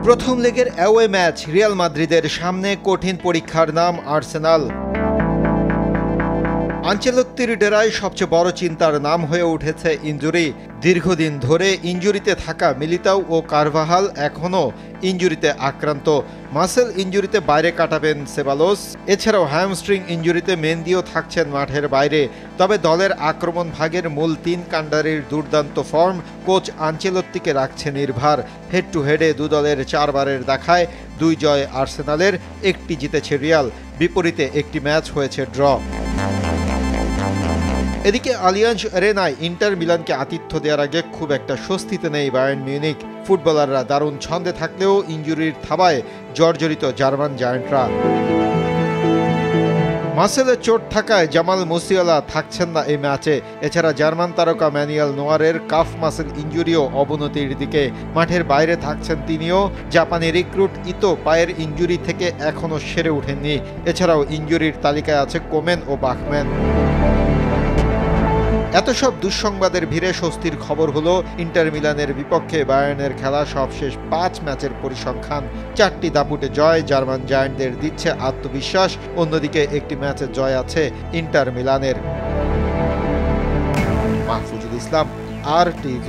প্রথম লেগের away match Real মাদ্রিদের সামনে কঠিন পরীক্ষার নাম আর্সেনাল। আনচেলত্তির ডেরায় সবচেয়ে বড় চিন্তার নাম হয়ে উঠেছে ইনজুরি। দীর্ঘদিন ধরে ইনজুরিতে থাকা মিলিতাও ও কারভাহাল এখনও ইনজুরিতে আক্রান্ত। মাসেল ইনজুরিতে বাইরে কাটাবেন সেবালোস, এছাড়াও হ্যামস্ট্রিং ইনজুরিতে মেন্দিও থাকছেন মাঠের বাইরে। তবে দলের আক্রমণ ভাগের মূল তিন কাণ্ডারির দুর্দান্ত ফর্ম কোচ আনচেলত্তিকে রাখছে নির্ভার। হেড টু হেডে দু দলের 4 বারের দেখায় 2 জয় আর্সেনালের, 1টি জিতেছে রিয়াল, বিপরীতে 1টি ম্যাচ হয়েছে ড্র। এদিকে আলিয়াঞ্জ অ্যারেনায় ইন্টার মিলানকে আতিথ্য দেওয়ার আগে খুব একটা স্বস্তিতে নেই বায়ার্ন মিউনিখ। ফুটবলাররা দারুণ ছন্দে থাকলেও ইনজুরির থাবায় জর্জরিত জার্মান জায়ান্টরা। মাসেলের চোট থাকায় জামাল মুসিয়ালা থাকছেন না এই ম্যাচে। এছাড়া জার্মান তারকা ম্যানুয়েল নোয়ারের কাফ মাসেল ইনজুরিও অবনতির দিকে, মাঠের বাইরে থাকছেন তিনিও। জাপানি রিক্রুট ইতো পায়ের ইনজুরি থেকে এখনও সেরে ওঠেননি। এছাড়াও ইনজুরির তালিকায় আছে কোমেন ও বাখম্যান। এত সব দুঃসংবাদের ভিড়ে স্বস্তির খবর হলো ইন্টার মিলানের বিপক্ষে বায়ার্নের খেলা সবশেষ 5 ম্যাচের পরিসংখ্যান। 4টি দাপুটে জয় জার্মান জায়ান্টদের দিচ্ছে আত্মবিশ্বাস। অন্যদিকে 1টি ম্যাচের জয় আছে ইন্টার মিলানের। মাহফুজুল ইসলাম, RTV।